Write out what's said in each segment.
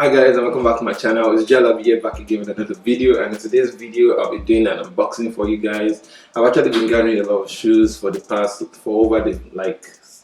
Hi guys, and welcome back to my channel. It's Jalabi here, back again with another video, and in today's video I'll be doing an unboxing for you guys. I've actually been gathering a lot of shoes for over the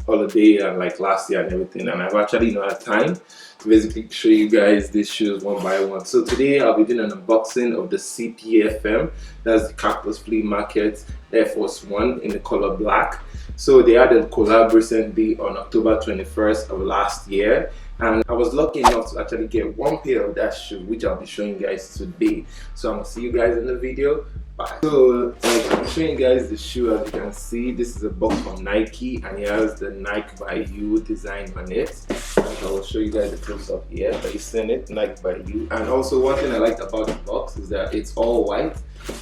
holiday and last year and everything, and I've actually not had time to basically show you guys these shoes one by one. So today I'll be doing an unboxing of the CPFM, that's the Cactus Flea Market Air Force 1 in the color black. So they had a collab recently on October 21st of last year, and I was lucky enough to actually get one pair of that shoe, which I'll be showing you guys today. So I'm gonna see you guys in the video. Bye. So I'm showing you guys the shoe. As you can see, this is a box from Nike, and it has the Nike by You design on it. And I will show you guys the close up here, but you seen it, Nike by You. And also one thing I liked about the box is that it's all white,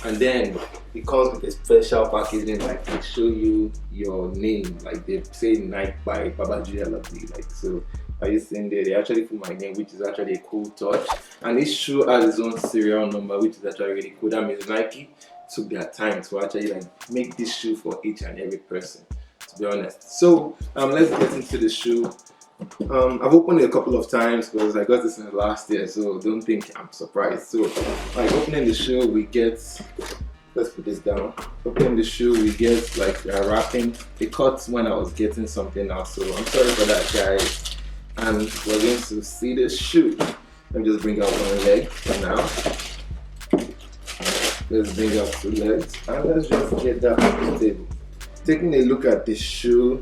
and then it comes with a special packaging, like they show you your name, like they say Nike by Jalabi, so. Are you seeing there? They actually put my name, which is actually a cool touch. And this shoe has its own serial number, which is actually really cool. That means Nike took their time to actually make this shoe for each and every person, to be honest. So let's get into the shoe. I've opened it a couple of times because I got this in the last year, so don't think I'm surprised. So opening the shoe, we get, let's put this down. Opening the shoe, we get a wrapping. It cut when I was getting something else, so I'm sorry for that, guys. And we're going to see this shoe. Let me just bring out one leg for now. Let's bring out two legs, and let's just get that on the table. Taking a look at this shoe,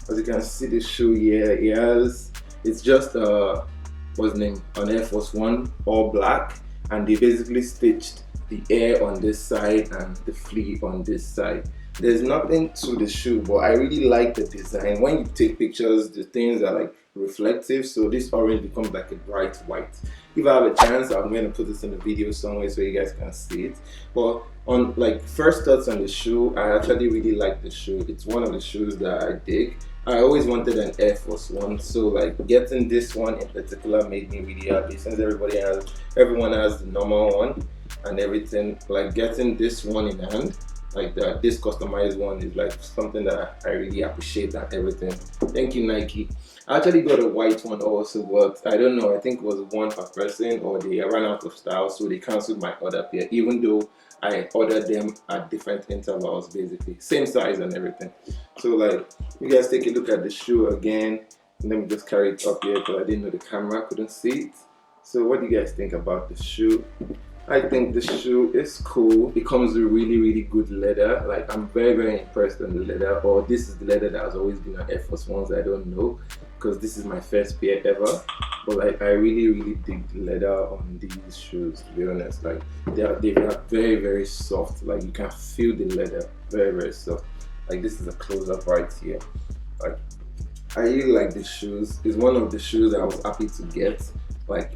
as you can see, the shoe here, it's just what's the name, an Air Force 1, all black, and they basically stitched the air on this side and the flea on this side. There's nothing to the shoe, but I really like the design. When you take pictures, the things are reflective, so this orange becomes like a bright white. If I have a chance, I'm going to put this in the video somewhere so you guys can see it. But on first thoughts on the shoe, I actually really like the shoe. It's one of the shoes that I dig. I always wanted an Air Force 1, so getting this one in particular made me really happy, since everyone has the normal one and everything. Getting this one in hand, this customized one, is something that I really appreciate and everything. Thank you, Nike. I actually got a white one also, but I don't know, I think it was one per person, or they ran out of style, so they cancelled my order pair, even though I ordered them at different intervals, basically same size and everything. So you guys take a look at the shoe again. Let me just carry it up here because I didn't know the camera couldn't see it. So what do you guys think about the shoe? I think the shoe is cool. It comes with really good leather. I'm very impressed on the leather, or this is the leather that has always been on Air Force 1s, I don't know, because this is my first pair ever. But I really dig the leather on these shoes, to be honest. They are very soft. You can feel the leather, very soft. This is a close-up right here. I really like these shoes. It's one of the shoes I was happy to get.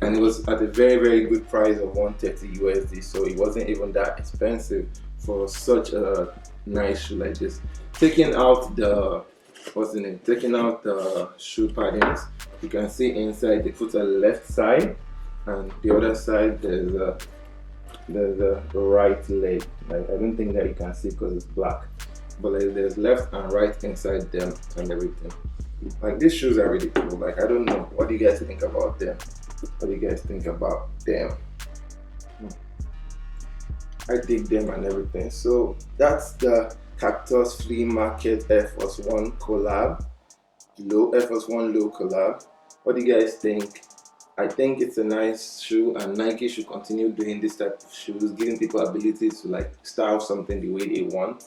And it was at a very good price of 130 USD, so it wasn't even that expensive for such a nice shoe like this. Taking out the shoe paddings, you can see inside they put a left side, and the other side there's a right leg. I don't think that you can see because it's black, but there's left and right inside them and everything. These shoes are really cool. I don't know, what do you guys think about them? What do you guys think about them? I dig them and everything. So that's the Cactus Flea Market Air Force 1 collab, Air Force 1 low collab. What do you guys think? I think it's a nice shoe, and Nike should continue doing this type of shoes, giving people ability to style something the way they want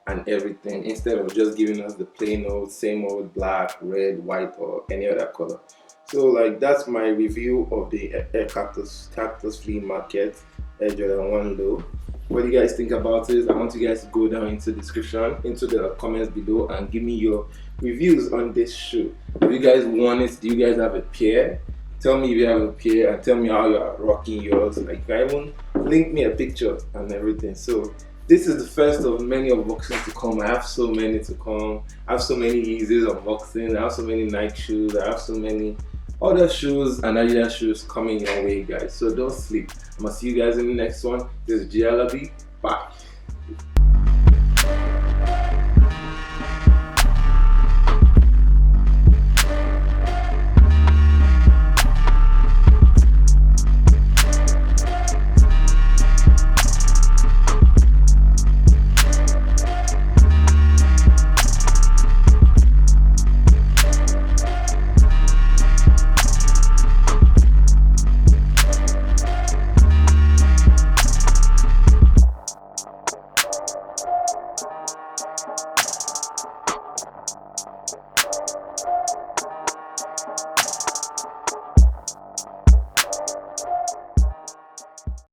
and everything, instead of just giving us the plain old same old black, red, white, or any other color. So that's my review of the Cactus Flea Market Air Jordan 1 Low. What do you guys think about it? I want you guys to go down into the comments below and give me your reviews on this shoe. If you guys want it, do you guys have a pair? Tell me if you have a pair, and tell me how you are rocking yours. Even link me a picture and everything. So this is the first of many unboxings to come. I have so many to come. I have so many Yeezys unboxing. I have so many Nike shoes. I have so many other shoes and Adidas shoes coming your way, guys. So don't sleep. I'm gonna see you guys in the next one. This is Jalabi. Bye.